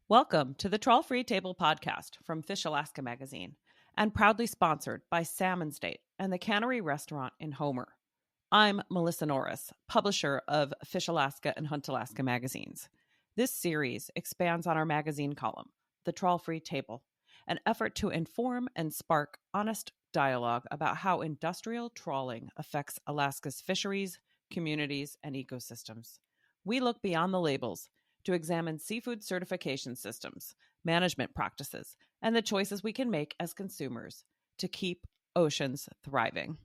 Welcome to the Trawl Free Table podcast from Fish Alaska magazine and proudly sponsored by SalmonState and the Cannery Restaurant in Homer. I'm Melissa Norris, publisher of Fish Alaska and Hunt Alaska magazines. This series expands on our magazine column, The Trawl Free Table, an effort to inform and spark honest dialogue about how industrial trawling affects Alaska's fisheries, communities, and ecosystems. We look beyond the labels to examine seafood certification systems, management practices, and the choices we can make as consumers to keep oceans thriving.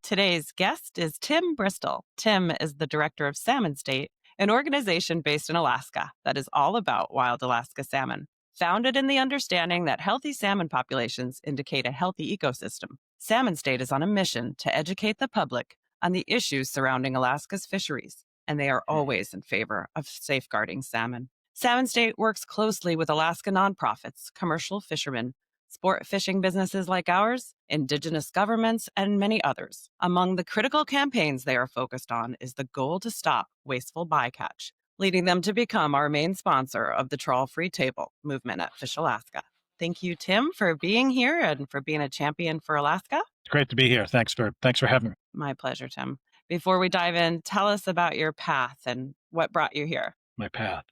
Today's guest is Tim Bristol. Tim is the director of SalmonState, an organization based in Alaska that is all about wild Alaska salmon. Founded in the understanding that healthy salmon populations indicate a healthy ecosystem, SalmonState is on a mission to educate the public on the issues surrounding Alaska's fisheries, and they are always in favor of safeguarding salmon. SalmonState works closely with Alaska nonprofits, commercial fishermen, sport fishing businesses like ours, indigenous governments, and many others. Among the critical campaigns they are focused on is the goal to stop wasteful bycatch, leading them to become our main sponsor of the Trawl Free Table movement at Fish Alaska. Thank you, Tim, for being here and for being a champion for Alaska. It's great to be here. Thanks for having me. My pleasure, Tim. Before we dive in, tell us about your path and what brought you here. My path.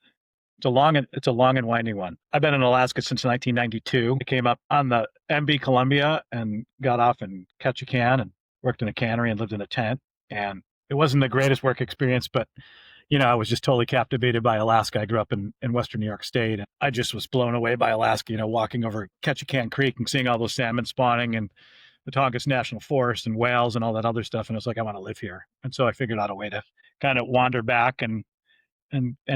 It's a long and winding one. I've been in Alaska since 1992. I came up on the MB Columbia and got off in Ketchikan and worked in a cannery and lived in a tent. And it wasn't the greatest work experience, but I was just totally captivated by Alaska. I grew up in Western New York State. And I just was blown away by Alaska, walking over Ketchikan Creek and seeing all those salmon spawning and the Tongass National Forest and whales and all that other stuff. And I was like, I want to live here. And so I figured out a way to kind of wander back and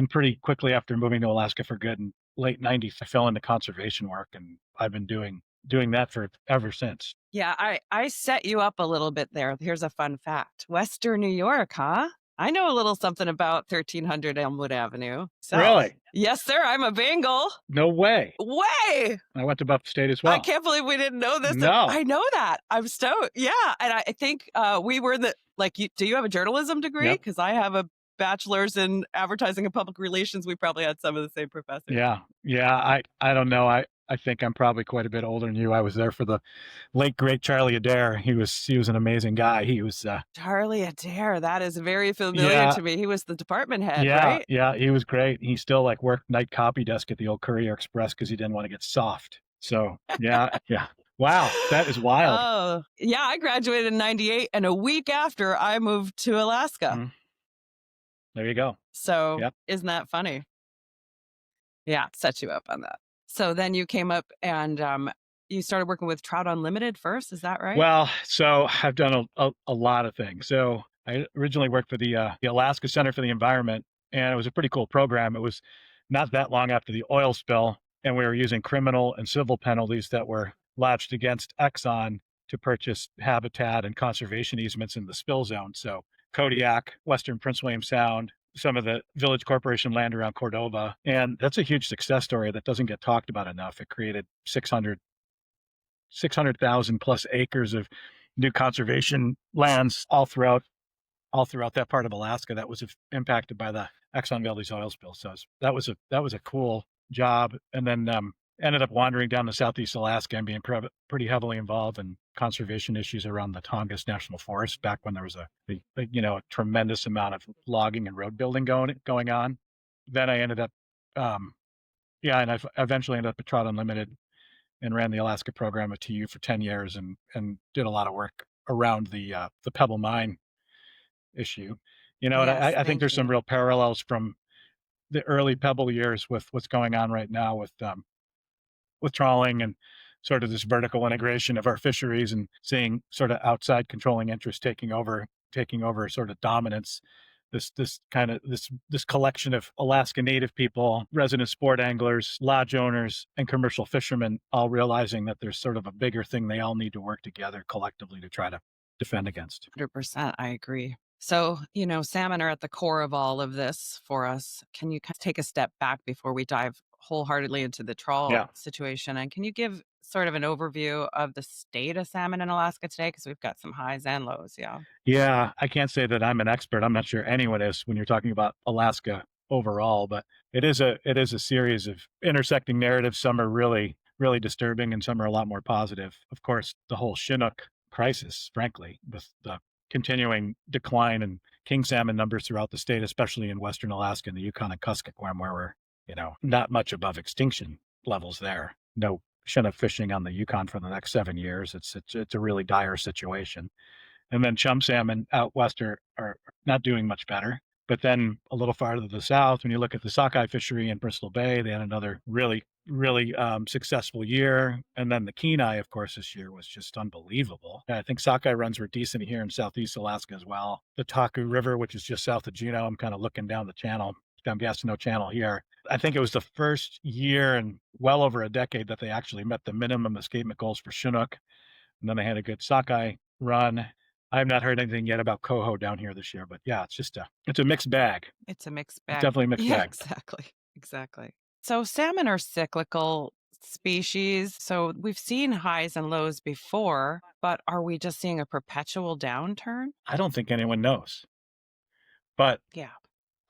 pretty quickly after moving to Alaska for good in late 90s, I fell into conservation work, and I've been doing that for ever since. Yeah, I set you up a little bit there. Here's a fun fact. Western New York, huh? I know a little something about 1300 Elmwood Avenue. So, really? Yes, sir. I'm a Bengal. No way. Way. I went to Buff State as well. I can't believe we didn't know this. No. I know that. I'm stoked. Yeah. And I think we were in the, do you have a journalism degree? Because I have a bachelor's in advertising and public relations. We probably had some of the same professors. Yeah. I don't know. I think I'm probably quite a bit older than you. I was there for the late great Charlie Adair. He was an amazing guy. He was Charlie Adair. That is very familiar to me. He was the department head, right? Yeah, he was great. He still worked night copy desk at the old Courier Express because he didn't want to get soft. So yeah. Wow, that is wild. Oh, yeah. I graduated in 98, and a week after I moved to Alaska. Mm-hmm. There you go. So Isn't that funny? Yeah, set you up on that. So then you came up and you started working with Trout Unlimited first. Is that right? Well, so I've done a lot of things. So I originally worked for the Alaska Center for the Environment, and it was a pretty cool program. It was not that long after the oil spill, and we were using criminal and civil penalties that were lodged against Exxon to purchase habitat and conservation easements in the spill zone. So Kodiak, Western Prince William Sound, some of the Village Corporation land around Cordova. And that's a huge success story that doesn't get talked about enough. It created 600,000 plus acres of new conservation lands all throughout that part of Alaska that was impacted by the Exxon Valdez oil spill. So that was a cool job. And then ended up wandering down to Southeast Alaska and being pretty heavily involved in conservation issues around the Tongass National Forest back when there was a tremendous amount of logging and road building going on. Then I ended up, and I eventually ended up at Trout Unlimited and ran the Alaska program at TU for 10 years and did a lot of work around the Pebble Mine issue. And I think there's some real parallels from the early Pebble years with what's going on right now with trawling and sort of this vertical integration of our fisheries and seeing sort of outside controlling interests taking over sort of dominance. This collection of Alaska Native people, resident sport anglers, lodge owners, and commercial fishermen all realizing that there's sort of a bigger thing they all need to work together collectively to try to defend against. 100%. I agree. So, salmon are at the core of all of this for us. Can you take a step back before we dive wholeheartedly into the trawl situation? And can you give sort of an overview of the state of salmon in Alaska today? Because we've got some highs and lows. Yeah. Yeah, I can't say that I'm an expert. I'm not sure anyone is when you're talking about Alaska overall, but it is a series of intersecting narratives. Some are really disturbing, and some are a lot more positive. Of course, the whole Chinook crisis, frankly, with the continuing decline in king salmon numbers throughout the state, especially in western Alaska and the Yukon and Kuskokwim, where we're not much above extinction levels there. No Chinook fishing on the Yukon for the next 7 years. It's a really dire situation. And then chum salmon out west are not doing much better. But then a little farther to the south, when you look at the sockeye fishery in Bristol Bay, they had another really successful year. And then the Kenai, of course, this year was just unbelievable. I think sockeye runs were decent here in southeast Alaska as well. The Taku River, which is just south of Juneau, I'm kind of looking down the channel, down Gastineau Channel here. I think it was the first year in well over a decade that they actually met the minimum escapement goals for Chinook. And then they had a good sockeye run. I have not heard anything yet about coho down here this year, but yeah, it's a mixed bag. It's a mixed It's bag. definitely a mixed Yeah, bag. exactly. Exactly. So salmon are cyclical species. So we've seen highs and lows before, but are we just seeing a perpetual downturn? I don't think anyone knows, but Yeah.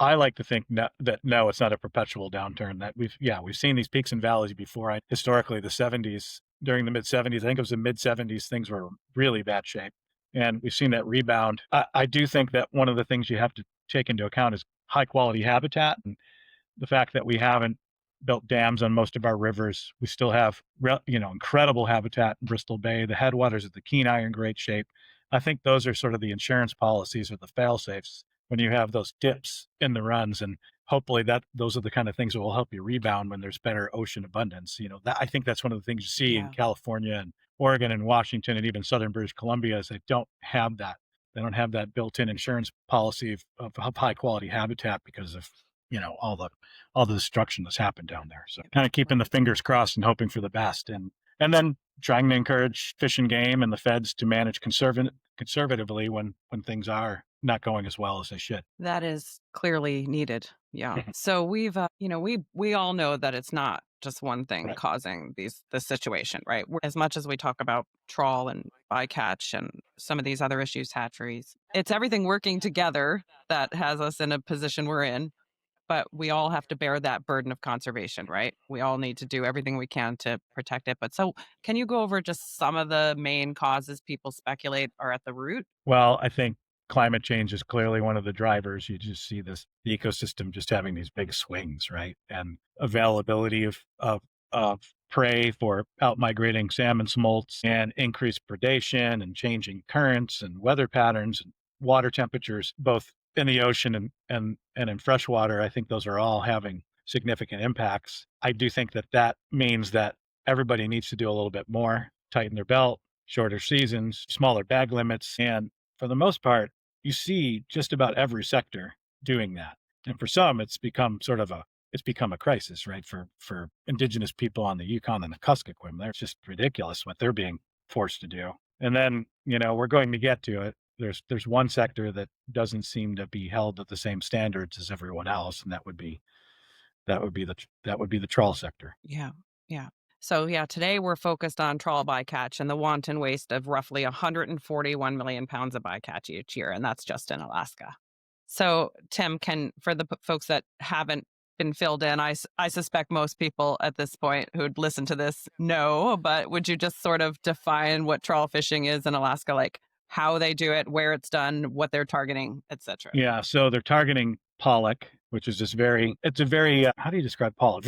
I like to think that no, it's not a perpetual downturn. That we've seen these peaks and valleys before. Historically, the '70s, during the mid '70s, I think it was the mid '70s, things were really bad shape, and we've seen that rebound. I do think that one of the things you have to take into account is high quality habitat, and the fact that we haven't built dams on most of our rivers. We still have incredible habitat in Bristol Bay. The headwaters of the Kenai are in great shape. I think those are sort of the insurance policies or the fail safes when you have those dips in the runs, and hopefully that those are the kind of things that will help you rebound when there's better ocean abundance. I think that's one of the things you see in Yeah. California and Oregon and Washington and even southern British Columbia is they don't have that. They don't have that built-in insurance policy of high quality habitat because of all the destruction that's happened down there. So kind of keeping the fingers crossed and hoping for the best, and then trying to encourage Fish and Game and the feds to manage conservatively when things are not going as well as they should. That is clearly needed. Yeah. So we've, we all know that it's not just one thing Right. causing this situation, right? As much as we talk about trawl and bycatch and some of these other issues, hatcheries, it's everything working together that has us in a position we're in. But we all have to bear that burden of conservation, right? We all need to do everything we can to protect it. But so, can you go over just some of the main causes people speculate are at the root? Well, I think climate change is clearly one of the drivers. You just see the ecosystem just having these big swings, right? And availability of prey for outmigrating salmon smolts and increased predation and changing currents and weather patterns and water temperatures, both in the ocean and in freshwater. I think those are all having significant impacts. I do think that means that everybody needs to do a little bit more, tighten their belt, shorter seasons, smaller bag limits, and for the most part, you see just about every sector doing that. And for some, it's become a crisis, right? For indigenous people on the Yukon and the Kuskokwim, they're just ridiculous what they're being forced to do. And then, we're going to get to it. There's one sector that doesn't seem to be held at the same standards as everyone else, and that would be the trawl sector. Yeah. Yeah. So, yeah, today we're focused on trawl bycatch and the wanton waste of roughly 141 million pounds of bycatch each year. And that's just in Alaska. So, Tim, for the folks that haven't been filled in, I suspect most people at this point who'd listen to this know, but would you just sort of define what trawl fishing is in Alaska, like how they do it, where it's done, what they're targeting, etc.? Yeah, so they're targeting pollock, which is it's a very, how do you describe pollock?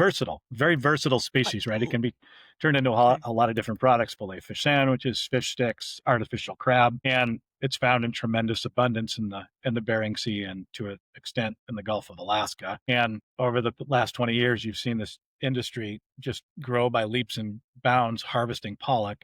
Very versatile species, right? It can be turned into Okay. a lot of different products, fillet fish sandwiches, fish sticks, artificial crab, and it's found in tremendous abundance in the Bering Sea and to an extent in the Gulf of Alaska. And over the last 20 years, you've seen this industry just grow by leaps and bounds, harvesting pollock,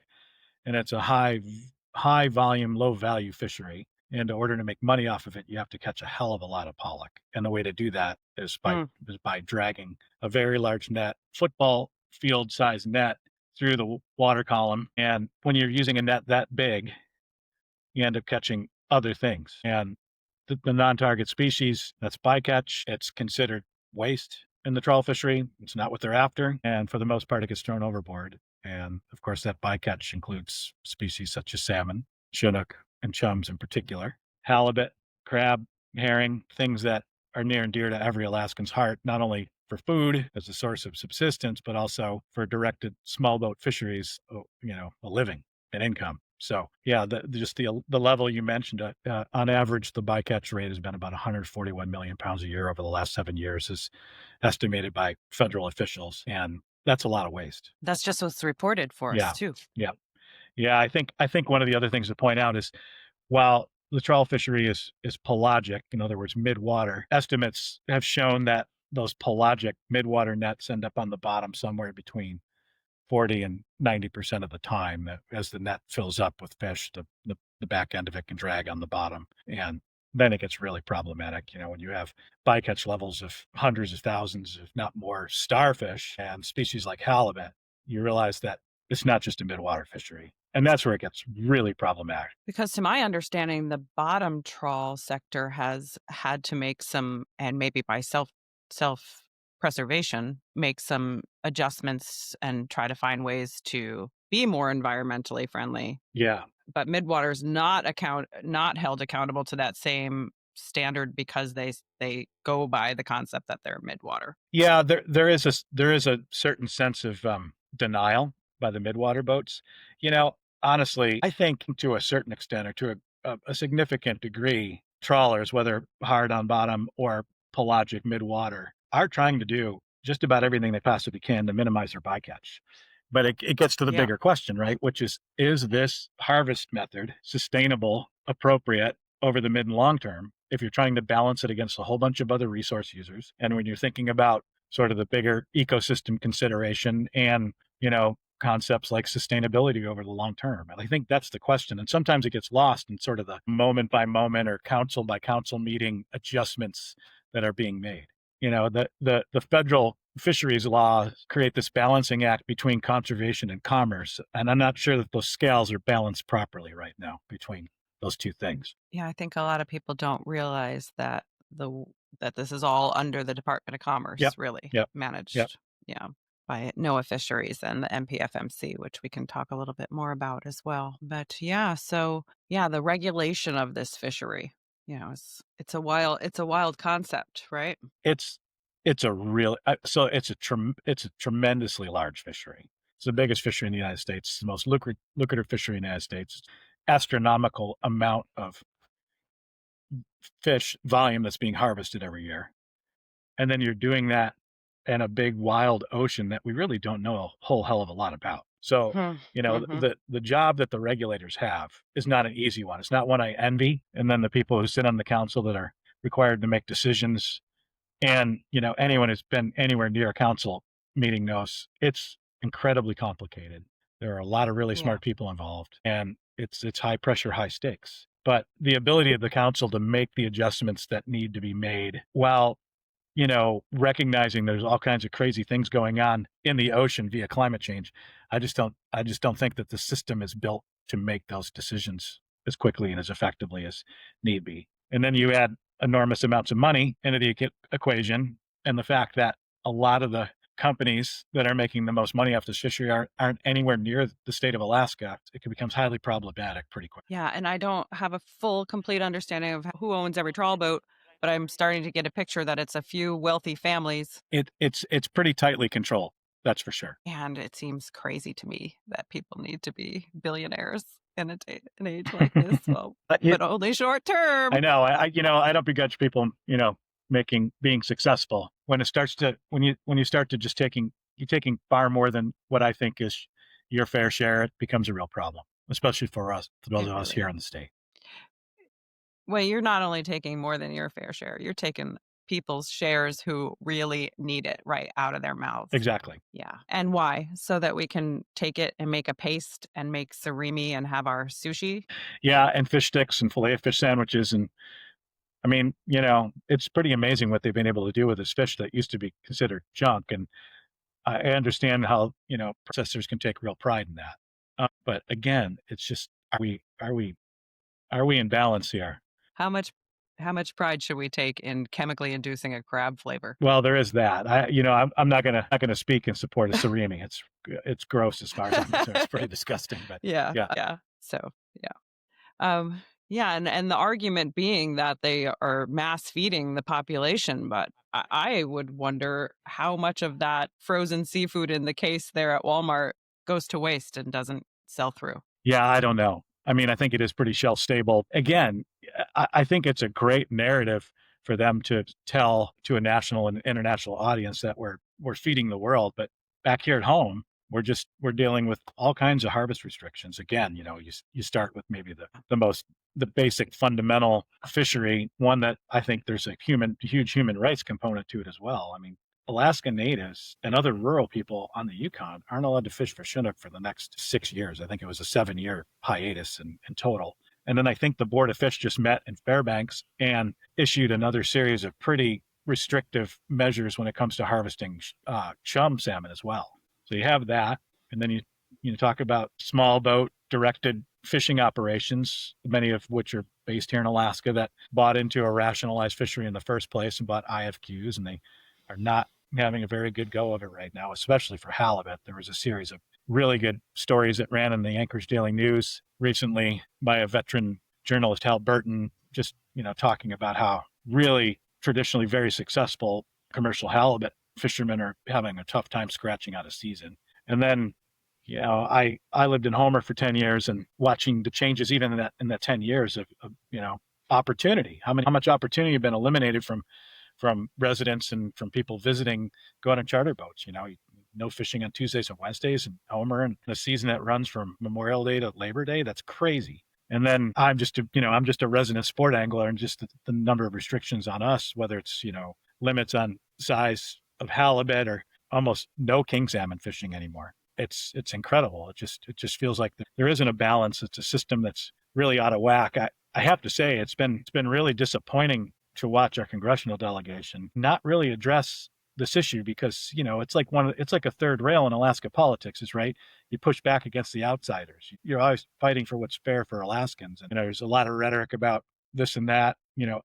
and it's a high volume, low value fishery. And in order to make money off of it, you have to catch a hell of a lot of pollock. And the way to do that is Mm. by dragging a very large net, football field size net, through the water column. And when you're using a net that big, you end up catching other things. And the non-target species, that's bycatch, it's considered waste in the trawl fishery. It's not what they're after. And for the most part, it gets thrown overboard. And of course, that bycatch includes species such as salmon, chinook, and chums in particular, halibut, crab, herring, things that are near and dear to every Alaskan's heart, not only for food as a source of subsistence, but also for directed small boat fisheries, a living and income. So yeah, just the level you mentioned, on average, the bycatch rate has been about 141 million pounds a year over the last 7 years, is estimated by federal officials, and that's a lot of waste. That's just what's reported for us, Yeah, too. yeah, yeah. I think one of the other things to point out is while the trawl fishery is pelagic, in other words, midwater, estimates have shown that those pelagic midwater nets end up on the bottom somewhere between 40 and 90% of the time. As the net fills up with fish, the back end of it can drag on the bottom. And then it gets really problematic. When you have bycatch levels of hundreds of thousands, if not more, starfish and species like halibut, you realize that it's not just a midwater fishery. And that's where it gets really problematic. Because to my understanding, the bottom trawl sector has had to make some, and maybe by self preservation, make some adjustments and try to find ways to be more environmentally friendly. Yeah. But Midwater's not held accountable to that same standard because they go by the concept that they're midwater. Yeah, there is a certain sense of denial by the midwater boats. Honestly, I think to a certain extent, or to a significant degree, trawlers, whether hard on bottom or pelagic midwater, are trying to do just about everything they possibly can to minimize their bycatch. But it gets to the Yeah. bigger question, right? Which is this harvest method sustainable, appropriate over the mid and long term if you're trying to balance it against a whole bunch of other resource users? And when you're thinking about sort of the bigger ecosystem consideration and, concepts like sustainability over the long term. And I think that's the question. And sometimes it gets lost in sort of the moment by moment or council by council meeting adjustments that are being made. The federal fisheries laws create this balancing act between conservation and commerce, and I'm not sure that those scales are balanced properly right now between those two things. Yeah, I think a lot of people don't realize that this is all under the Department of Commerce, Yep, really yep, yep. managed, yeah, by NOAA Fisheries and the MPFMC, which we can talk a little bit more about as well. But yeah, so yeah, the regulation of this fishery, it's a wild concept, right? It's it's a real so it's a tremendously large fishery. It's the biggest fishery in the United States. It's the most lucrative fishery in the United States. Astronomical amount of fish volume that's being harvested every year. And then you're doing that in a big wild ocean that we really don't know a whole hell of a lot about. So, Hmm. Mhm. the job that the regulators have is not an easy one. It's not one I envy. And then the people who sit on the council that are required to make decisions, and anyone who's been anywhere near a council meeting knows it's incredibly complicated. There are a lot of really Yeah. smart people involved, and it's high pressure, high stakes. But the ability of the council to make the adjustments that need to be made while recognizing there's all kinds of crazy things going on in the ocean via climate change. I just don't think that the system is built to make those decisions as quickly and as effectively as need be. And then you add enormous amounts of money into the equation, and the fact that a lot of the companies that are making the most money off this fishery aren't anywhere near the state of Alaska, it becomes highly problematic pretty quick. Yeah, and I don't have a full, complete understanding of who owns every trawl boat, but I'm starting to get a picture that it's a few wealthy families, It's pretty tightly controlled, that's for sure. and it seems crazy to me that people need to be billionaires in an age like this. Well, You, but only short I term. know. I don't begrudge people, being successful. When you start to just you're taking far more than what I think is your fair share, it becomes a real problem, especially for those It of us really here is. in the state. Well, you're not only taking more than your fair share, you're taking people's shares who really need it right out of their mouths. Exactly. Yeah. And why? So that we can take it and make a paste and make surimi and have our sushi. Yeah, and fish sticks and fillet of fish sandwiches, and I mean, it's pretty amazing what they've been able to do with this fish that used to be considered junk. And I understand how processors can take real pride in that. But again, it's just are we in balance here? How much How much pride should we take in chemically inducing a crab flavor? Well, there is that. I'm not gonna speak in support of surimi. It's gross as far as I'm concerned. It's pretty disgusting, but Yeah, yeah. yeah. So, yeah. Yeah, and the argument being that they are mass feeding the population, but I would wonder how much of that frozen seafood in the case there at Walmart goes to waste and doesn't sell through. Yeah, I don't know. I mean, I think it is pretty shelf stable. Again, I think it's a great narrative for them to tell to a national and international audience that we're feeding the world. But back here at home, we're dealing with all kinds of harvest restrictions. Again, you start with maybe the basic fundamental fishery, one that I think there's a huge human rights component to it as well. I mean, Alaska natives and other rural people on the Yukon aren't allowed to fish for Chinook for the next 6 years. I think it was a 7-year hiatus in total. And then I think the Board of Fish just met in Fairbanks and issued another series of pretty restrictive measures when it comes to harvesting chum salmon as well. So you have that. And then you talk about small boat directed fishing operations, many of which are based here in Alaska, that bought into a rationalized fishery in the first place and bought IFQs, and they are not having a very good go of it right now, especially for halibut. There was a series of really good stories that ran in the Anchorage Daily News recently by a veteran journalist, Hal Burton, just, talking about how really traditionally very successful commercial halibut fishermen are having a tough time scratching out a season. And then, I lived in Homer for 10 years and watching the changes even in that 10 years of opportunity. How much opportunity have been eliminated from residents and from people visiting, going on charter boats. No fishing on Tuesdays and Wednesdays in Homer, and a season that runs from Memorial Day to Labor Day. That's crazy. And then I'm just a resident sport angler, and just the number of restrictions on us, whether it's, limits on size of halibut or almost no king salmon fishing anymore. It's incredible. It just feels like there isn't a balance. It's a system that's really out of whack. I have to say it's been really disappointing to watch our congressional delegation not really address this issue, because it's like a third rail in Alaska politics, is right. You push back against the outsiders. You're always fighting for what's fair for Alaskans, and there's a lot of rhetoric about this and that,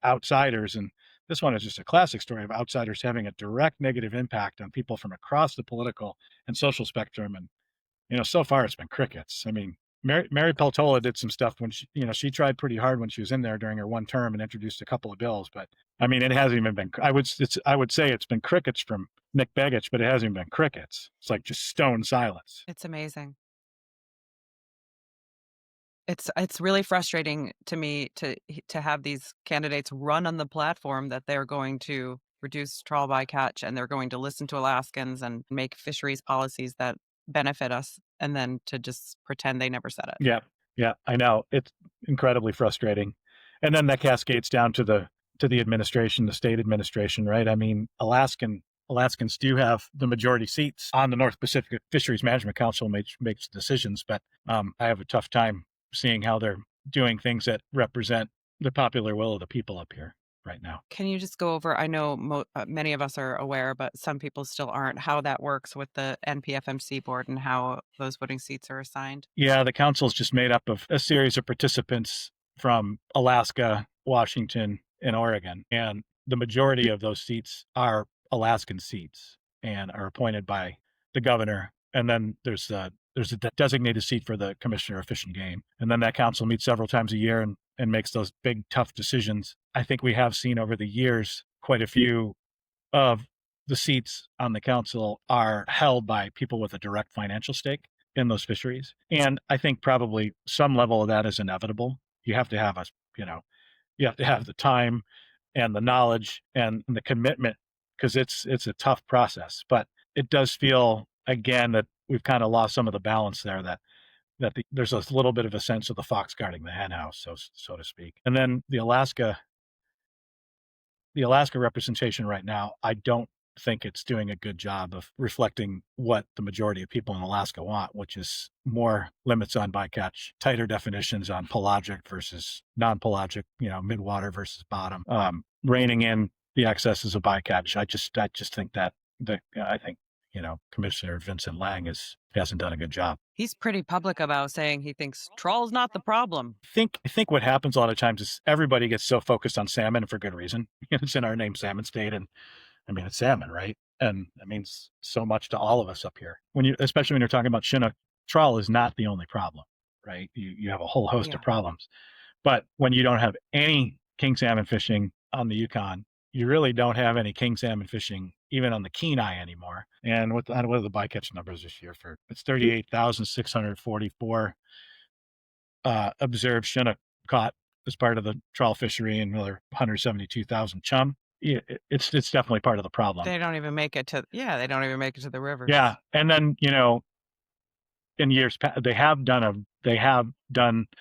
outsiders, and this one is just a classic story of outsiders having a direct negative impact on people from across the political and social spectrum. And so far it's been crickets. I mean, Mary Peltola did some stuff when she tried pretty hard when she was in there during her one term and introduced a couple of bills. But I mean, it hasn't even been. I would say it's been crickets from Nick Begich, but it hasn't even been crickets. It's like just stone silence. It's amazing. It's really frustrating to me to have these candidates run on the platform that they're going to reduce trawl bycatch and they're going to listen to Alaskans and make fisheries policies that benefit us, and then to just pretend they never said it. Yeah, I know. It's incredibly frustrating. And then that cascades down to the administration, the state administration, right? I mean, Alaskans do have the majority seats on the North Pacific Fisheries Management Council, makes decisions, but I have a tough time seeing how they're doing things that represent the popular will of the people up here right now. Can you just go over, I know many of us are aware, but some people still aren't, how that works with the NPFMC board and how those voting seats are assigned? Yeah, the council is just made up of a series of participants from Alaska, Washington, and Oregon. And the majority of those seats are Alaskan seats and are appointed by the governor. And then there's a designated seat for the commissioner of Fish and Game. And then that council meets several times a year and makes those big, tough decisions. I think we have seen over the years quite a few of the seats on the council are held by people with a direct financial stake in those fisheries. And I think probably some level of that is inevitable. You have to have you have to have the time and the knowledge and the commitment, because it's a tough process. But it does feel, again, that we've kind of lost some of the balance there, that there's a little bit of a sense of the fox guarding the hen house, so to speak. And then the Alaska representation right now, I don't think it's doing a good job of reflecting what the majority of people in Alaska want, which is more limits on bycatch, tighter definitions on pelagic versus non-pelagic, midwater versus bottom, reining in the excesses of bycatch. I just think that I think Commissioner Vincent Lang hasn't done a good job. He's pretty public about saying he thinks trawl's not the problem. I think what happens a lot of times is everybody gets so focused on salmon for good reason. It's in our name, SalmonState, and I mean it's salmon, right? And it means so much to all of us up here. Especially when you're talking about Chinook, trawl is not the only problem, right? You have a whole host Yeah. of problems. But when you don't have any king salmon fishing on the Yukon, you really don't have any king salmon fishing even on the Kenai anymore. And what are the bycatch numbers this year for? It's 38,644 observed Chinook caught as part of the trawl fishery, and another 172,000 chum. Yeah, it's definitely part of the problem. They don't even make it to the rivers. Yeah, and then in years past, they have done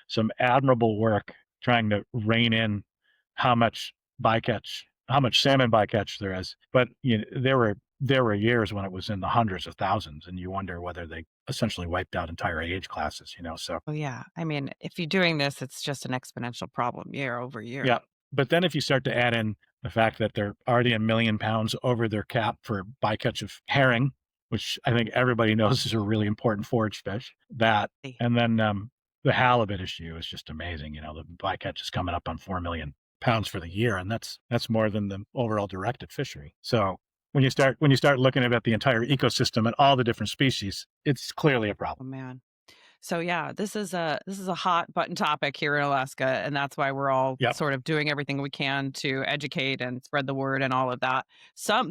some admirable work trying to rein in how much salmon bycatch there is. But there were years when it was in the hundreds of thousands, and you wonder whether they essentially wiped out entire age classes. So Oh, yeah. I mean, if you're doing this, it's just an exponential problem year over year. yeah. But then if you start to add in the fact that they're already 1,000,000 pounds over their cap for bycatch of herring, which I think everybody knows is a really important forage fish, and then the halibut issue is just amazing. The bycatch is coming up on 4 million pounds for the year, and that's more than the overall directed fishery. So when you start looking at the entire ecosystem and all the different species, it's clearly a Oh, problem. man. So yeah, this is a hot button topic here in Alaska, and that's why we're all Yep. sort of doing everything we can to educate and spread the word and all of that.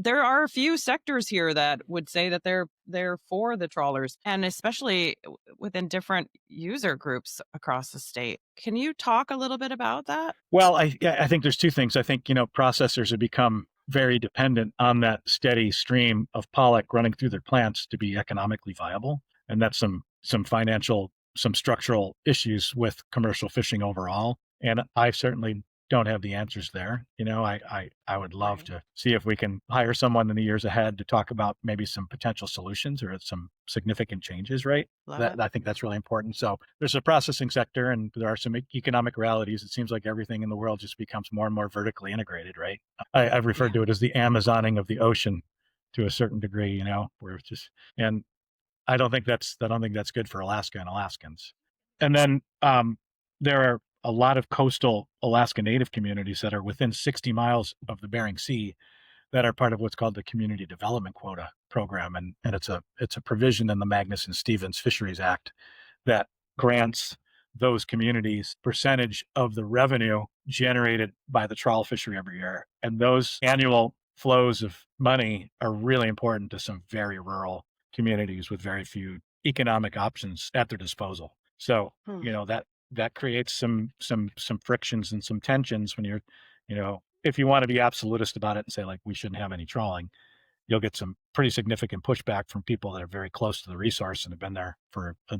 There are a few sectors here that would say that they're for the trawlers, and especially within different user groups across the state. Can you talk a little bit about that? Well, I think there's two things. I think processors have become very dependent on that steady stream of pollock running through their plants to be economically viable, and that's some financial, some structural issues with commercial fishing overall. And I certainly don't have the answers there. I would love Right. to see if we can hire someone in the years ahead to talk about maybe some potential solutions or some significant changes, right? Love it. I think that's really important. So there's a processing sector and there are some economic realities. It seems like everything in the world just becomes more and more vertically integrated, right? I've referred to it as the Amazoning of the ocean to a certain degree, where it's just, and I don't think that's good for Alaska and Alaskans. And then there are a lot of coastal Alaska Native communities that are within 60 miles of the Bering Sea that are part of what's called the Community Development Quota Program, and it's a provision in the Magnuson-Stevens Fisheries Act that grants those communities percentage of the revenue generated by the trawl fishery every year, and those annual flows of money are really important to some very rural communities with very few economic options at their disposal. So, Hmm. That creates some frictions and some tensions when if you want to be absolutist about it and say like we shouldn't have any trawling, you'll get some pretty significant pushback from people that are very close to the resource and have been there for a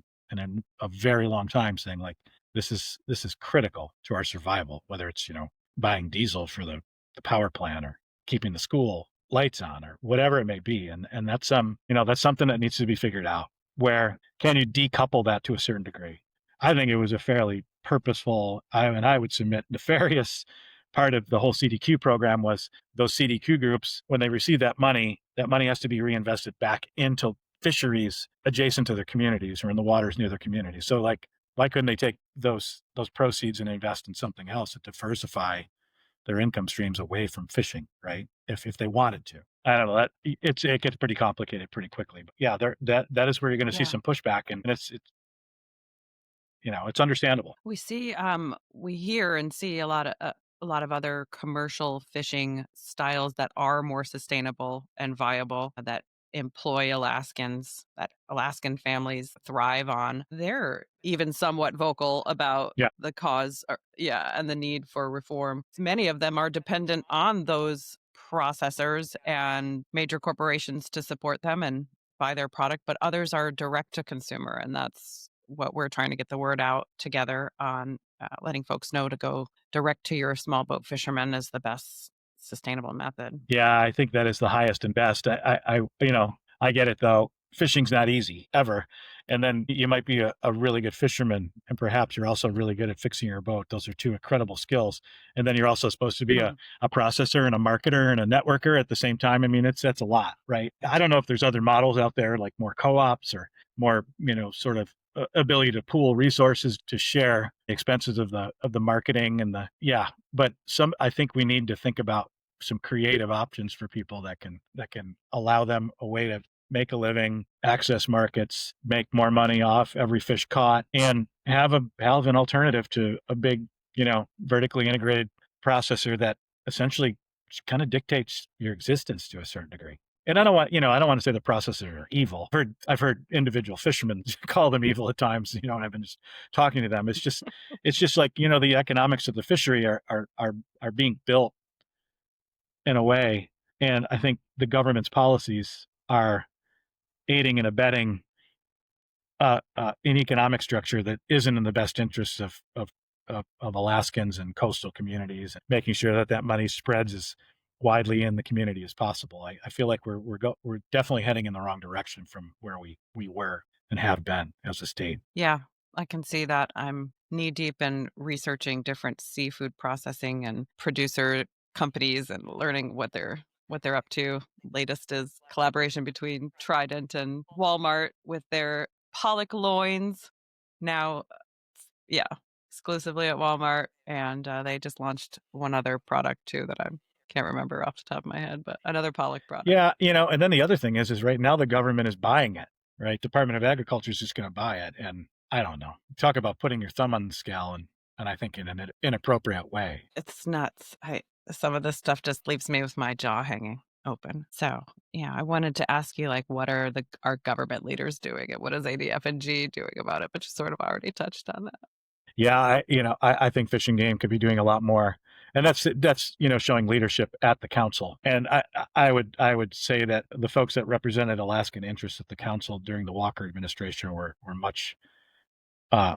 very long time, saying like this is critical to our survival, whether it's buying diesel for the power plant or keeping the school lights on or whatever it may be. And that's that's something that needs to be figured out. Where can you decouple that to a certain degree? I think it was a fairly purposeful, I would submit nefarious part of the whole CDQ program was those CDQ groups, when they receive that money has to be reinvested back into fisheries adjacent to their communities or in the waters near their communities. So like, why couldn't they take those proceeds and invest in something else to diversify their income streams away from fishing, right? If they wanted to. I don't know, that it gets pretty complicated pretty quickly. But yeah, that is where you're going to see Yeah. some pushback, and it's it's understandable. We hear and see a lot of other commercial fishing styles that are more sustainable and viable that employ Alaskans, that Alaskan families thrive on. They're even somewhat vocal about Yeah. the cause, and the need for reform. Many of them are dependent on those processors and major corporations to support them and buy their product, but others are direct to consumer, and that's what we're trying to get the word out together on, letting folks know to go direct to your small boat fishermen is the best sustainable method. Yeah, I think that is the highest and best. I get it though. Fishing's not easy ever. And then you might be a really good fisherman, and perhaps you're also really good at fixing your boat. Those are two incredible skills. And then you're also supposed to be Mhm. a processor and a marketer and a networker at the same time. I mean, that's a lot, right? I don't know if there's other models out there like more co-ops or more, sort of ability to pool resources to share the expenses of the marketing and but I think we need to think about some creative options for people that can allow them a way to make a living, access markets, make more money off every fish caught, and have an alternative to a big, vertically integrated processor that essentially kind of dictates your existence to a certain degree. And I don't want to say the processors are evil. I've heard individual fishermen call them evil at times, and I've been just talking to them. It's just like, the economics of the fishery are being built in a way. And I think the government's policies are aiding and abetting an economic structure that isn't in the best interests of Alaskans and coastal communities, making sure that money spreads as widely in the community as possible. I feel like we're definitely heading in the wrong direction from where we were and have been as a state. Yeah, I can see that. I'm knee deep in researching different seafood processing and producer companies and learning what they're up to. Latest is collaboration between Trident and Walmart with their pollock loins. Now, yeah, exclusively at Walmart, and they just launched one other product too that I can't remember off the top of my head, but another pollock product. Yeah, and then the other thing is right now the government is buying it, right? Department of Agriculture is just going to buy it, and I don't know. Talk about putting your thumb on the scale, and I think in an inappropriate way. It's nuts. I Some of this stuff just leaves me with my jaw hanging open. So, yeah, I wanted to ask you, like, what are our government leaders doing, and what is ADF&G doing about it? But you sort of already touched on that. Yeah, I think Fish and Game could be doing a lot more, and that's showing leadership at the council. And I would say that the folks that represented Alaskan interests at the council during the Walker administration uh,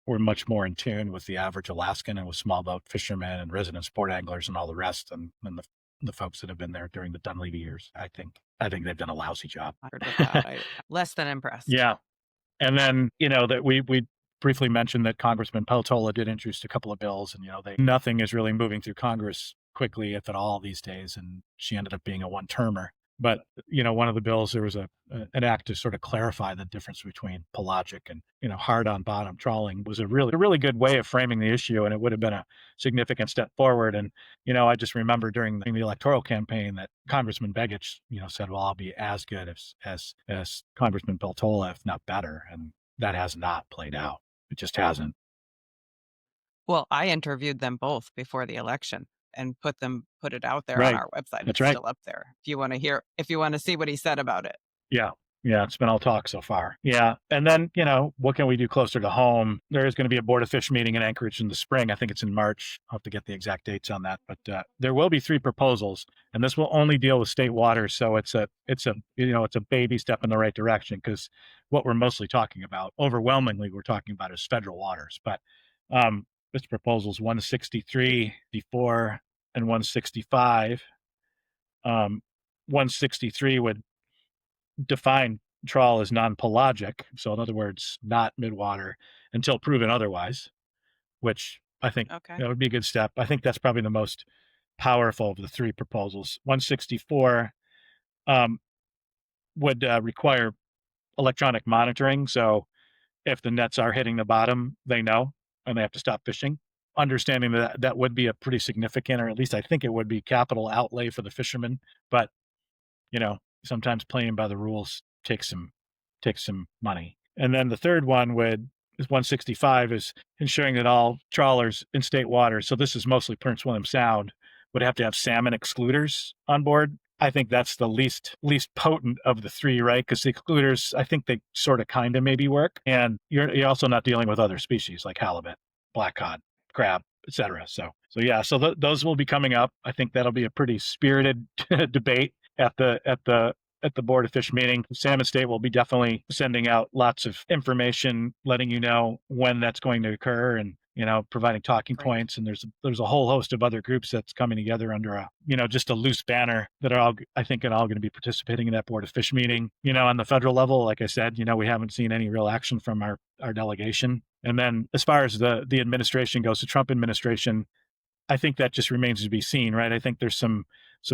were much more in tune with the average Alaskan and with small boat fishermen and resident sport anglers and all the rest than the folks that have been there during the Dunleavy years. I think they've done a lousy job. I heard with that. Less than impressed. Yeah. And then, that we briefly mentioned that Congressman Peltola did introduce a couple of bills, and, nothing is really moving through Congress quickly, if at all, these days. And she ended up being a one-termer. But, one of the bills, there was an act to sort of clarify the difference between pelagic and, hard on bottom trawling was a really good way of framing the issue. And it would have been a significant step forward. And, I just remember during the electoral campaign that Congressman Begich, said, well, I'll be as good as Congressman Peltola, if not better. And that has not played out. It just hasn't. Well, I interviewed them both before the election and put it out there on Right. our website. That's It's right. still up there if you want to see what he said about it. Yeah. Yeah, it's been all talk so far. Yeah. And then, what can we do closer to home? There is going to be a Board of Fish meeting in Anchorage in the spring. I think it's in March. I'll have to get the exact dates on that. But there will be 3 proposals, and this will only deal with state waters. So it's a baby step in the right direction, because what we're mostly talking about, overwhelmingly, we're talking about is federal waters. But this proposal is 163, 54, and 165. 163 would define trawl as non-pelagic, so in other words, not midwater, until proven otherwise, which I think Okay. would be a good step. I think that's probably the most powerful of the 3 proposals. 164 um, would require electronic monitoring, so if the nets are hitting the bottom, they know, and they have to stop fishing. Understanding that would be a pretty significant, or at least I think it would be, capital outlay for the fishermen, but sometimes playing by the rules takes some money. And then the third one is 165, is ensuring that all trawlers in state waters, so this is mostly Prince William Sound, would have to have salmon excluders on board. I think that's the least potent of the 3, right? Because the excluders, I think they sort of kind of maybe work, and you're also not dealing with other species like halibut, black cod, crab, etc. So yeah, so those will be coming up. I think that'll be a pretty spirited debate at the Board of Fish meeting. SalmonState will be definitely sending out lots of information, letting you know when that's going to occur, and providing talking Great. points. And there's a whole host of other groups that's coming together under just a loose banner that are all, I think, are all going to be participating in that Board of Fish meeting. On the federal level, like I said, we haven't seen any real action from our delegation. And then as far as the administration goes, the Trump administration, I think that just remains to be seen, right? I think there's some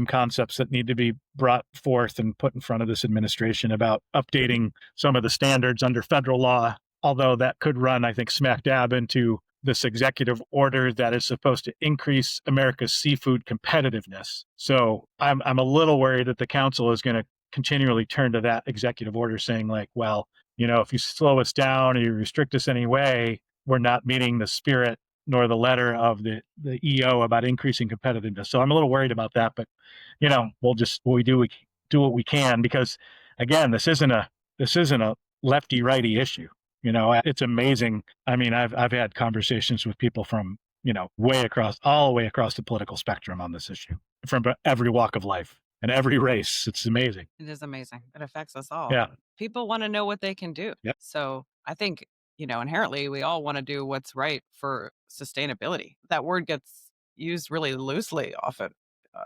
concepts that need to be brought forth and put in front of this administration about updating some of the standards under federal law, although that could run, I think, smack dab into this executive order that is supposed to increase America's seafood competitiveness. So I'm a little worried that the council is going to continually turn to that executive order saying like, well, if you slow us down or you restrict us anyway, we're not meeting the spirit nor the letter of the EO about increasing competitiveness. So I'm a little worried about that, but we do what we can, because again, this isn't a lefty righty issue. It's amazing. I mean, I've had conversations with people from, all the way across the political spectrum on this issue, from every walk of life and every race. It's amazing. It is amazing. It affects us all. Yeah. People want to know what they can do. Yep. So I think, inherently we all want to do what's right for sustainability. That word gets used really loosely often,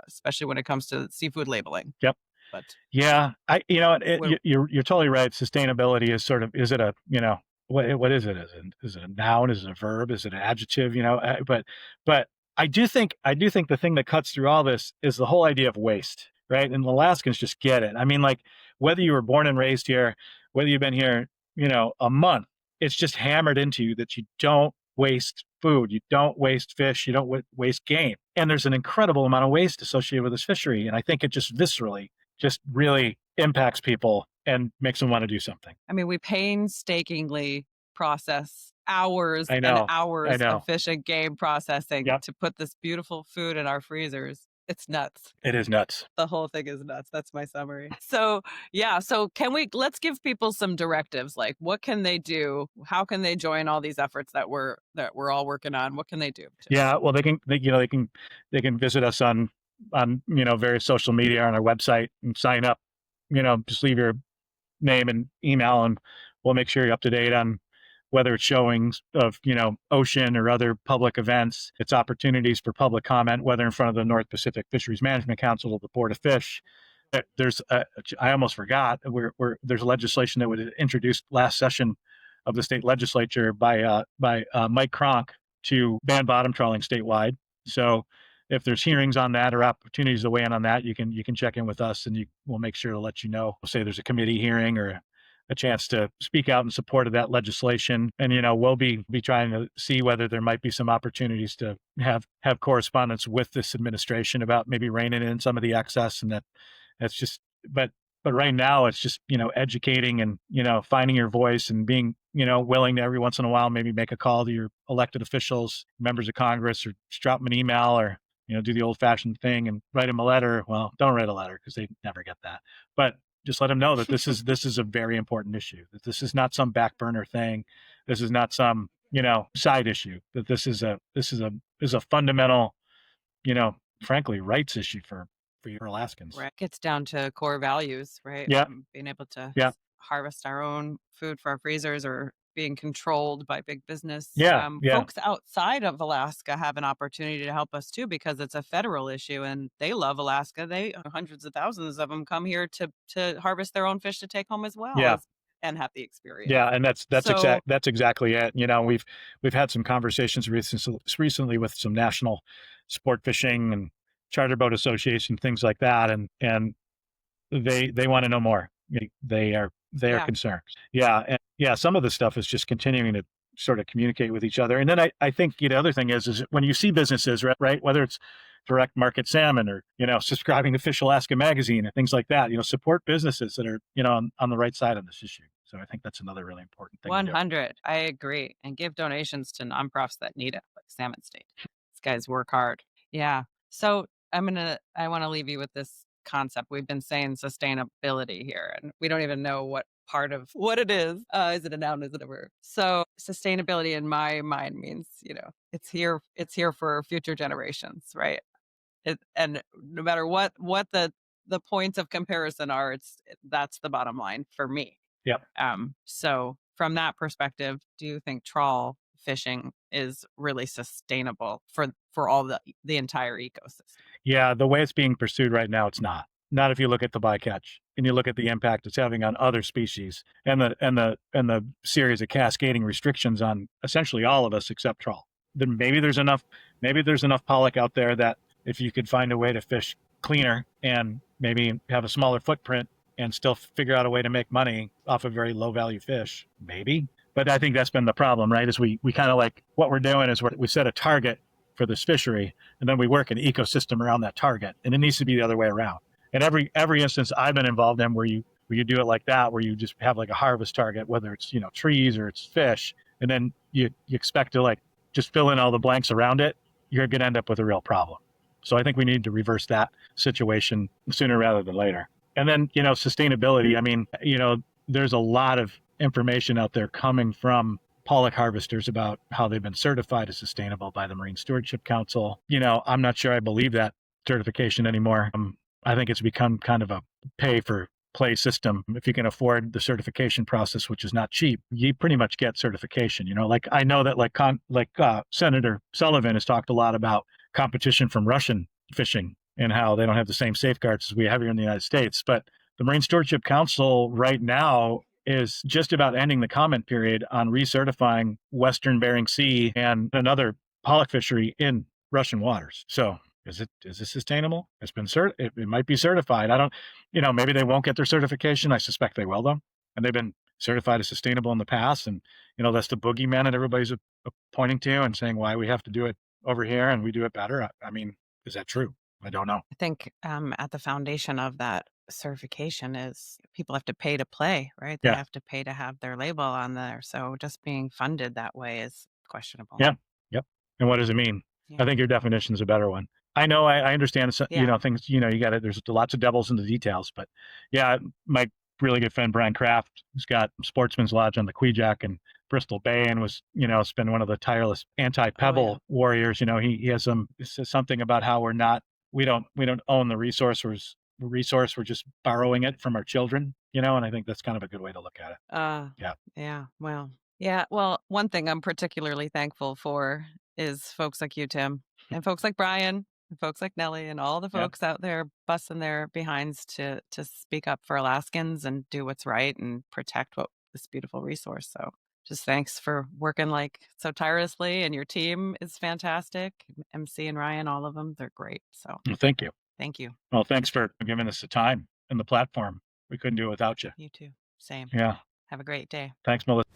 especially when it comes to seafood labeling. Yep. But yeah, you're totally right. Sustainability is sort of, is it a, what is it? Is it a noun? Is it a verb? Is it an adjective? But I do think the thing that cuts through all this is the whole idea of waste, right? And Alaskans just get it. I mean, like, whether you were born and raised here, whether you've been here, a month, it's just hammered into you that you don't waste food, you don't waste fish, you don't waste game. And there's an incredible amount of waste associated with this fishery. And I think it just viscerally just really impacts people and makes them want to do something. I mean, we painstakingly process hours I and know. hours of fish and game processing Yep. to put this beautiful food in our freezers. It's nuts. It is nuts. The whole thing is nuts. That's my summary. So let's give people some directives. Like, what can they do? How can they join all these efforts that we're all working on? What can they do? Yeah, well, they can visit us on various social media, on our website, and sign up. Just leave your name and email, and we'll make sure you're up to date on whether it's showings of, ocean or other public events. It's opportunities for public comment, whether in front of the North Pacific Fisheries Management Council or the Board of Fish. I almost forgot, there's legislation that was introduced last session of the state legislature by Mike Cronk to ban bottom trawling statewide. So if there's hearings on that or opportunities to weigh in on that, you can check in with us, and we'll make sure to let you know. Say there's a committee hearing or a chance to speak out in support of that legislation. And, we'll be trying to see whether there might be some opportunities to have correspondence with this administration about maybe reining in some of the excess. And that's just, but right now it's just, educating and, finding your voice and being, willing to every once in a while, maybe make a call to your elected officials, members of Congress, or just drop them an email, or, do the old fashioned thing and write them a letter. Well, don't write a letter, because they never get that. But just let them know that this is a very important issue, that this is not some back burner thing. This is not some, side issue, that this is a fundamental, frankly, rights issue for Alaskans. Right. It gets down to core values, right? Yeah. Being able to Yeah. harvest our own food for our freezers, or being controlled by big business. Yeah. Folks outside of Alaska have an opportunity to help us too, because it's a federal issue and they love Alaska. Hundreds of thousands of them come here to harvest their own fish to take home as well. Yeah. And have the experience. Yeah, and that's exactly it. We've had some conversations recently with some national sport fishing and charter boat association, things like that, and they want to know more. They are concerned. Yeah, some of the stuff is just continuing to sort of communicate with each other. And then I think the other thing is when you see businesses, right, whether it's direct market salmon or, subscribing to Fish Alaska magazine and things like that, support businesses that are, on the right side of this issue. So I think that's another really important thing. 100. I agree. And give donations to nonprofits that need it, like SalmonState. These guys work hard. Yeah. So I want to leave you with this concept. We've been saying sustainability here, and we don't even know what part of what it is. Is it a noun? Is it a verb? So sustainability in my mind means, it's here for future generations, right? And no matter what the points of comparison are, that's the bottom line for me. Yep. So from that perspective, do you think trawl fishing is really sustainable for all the entire ecosystem. Yeah, the way it's being pursued right now, it's not. Not if you look at the bycatch and you look at the impact it's having on other species and the series of cascading restrictions on essentially all of us except trawl. Then maybe there's enough pollock out there that if you could find a way to fish cleaner and maybe have a smaller footprint and still figure out a way to make money off of very low value fish, maybe. But I think that's been the problem, right? Is we kind of like what we're doing is we set a target for this fishery and then we work an ecosystem around that target, and it needs to be the other way around. And every instance I've been involved in where you do it like that, where you just have like a harvest target, whether it's trees or it's fish, and then you expect to like just fill in all the blanks around it, you're going to end up with a real problem. So I think we need to reverse that situation sooner rather than later. And then sustainability. I mean, there's a lot of information out there coming from pollock harvesters about how they've been certified as sustainable by the Marine Stewardship Council. I'm not sure I believe that certification anymore. I think it's become kind of a pay for play system. If you can afford the certification process, which is not cheap, you pretty much get certification. Like I know that Senator Sullivan has talked a lot about competition from Russian fishing and how they don't have the same safeguards as we have here in the United States. But the Marine Stewardship Council right now is just about ending the comment period on recertifying Western Bering Sea and another pollock fishery in Russian waters. So is this sustainable? It's been it might be certified. I don't, maybe they won't get their certification. I suspect they will though. And they've been certified as sustainable in the past. And, that's the boogeyman that everybody's pointing to and saying why we have to do it over here and we do it better. I mean, is that true? I don't know. I think at the foundation of that certification is people have to pay to play, right? They Yeah. have to pay to have their label on there. So just being funded that way is questionable. Yeah. Yep. And what does it mean? Yeah. I think your definition is a better one. I know, I understand, Yeah. things, there's lots of devils in the details, but yeah, my really good friend, Brian Kraft, who's got Sportsman's Lodge on the Kvichak in Bristol Bay and was, has been one of the tireless anti-pebble warriors. He has something about how we don't own the resource. We're just borrowing it from our children, and I think that's kind of a good way to look at it. Yeah. Well, one thing I'm particularly thankful for is folks like you, Tim, and folks like Brian, and folks like Nellie, and all the folks out there busting their behinds to speak up for Alaskans and do what's right and protect this beautiful resource. So just thanks for working like so tirelessly, and your team is fantastic. MC and Ryan, all of them, they're great. So Well, thank you. Thank you. Well, thanks for giving us the time and the platform. We couldn't do it without you. You too. Same. Yeah. Have a great day. Thanks, Melissa.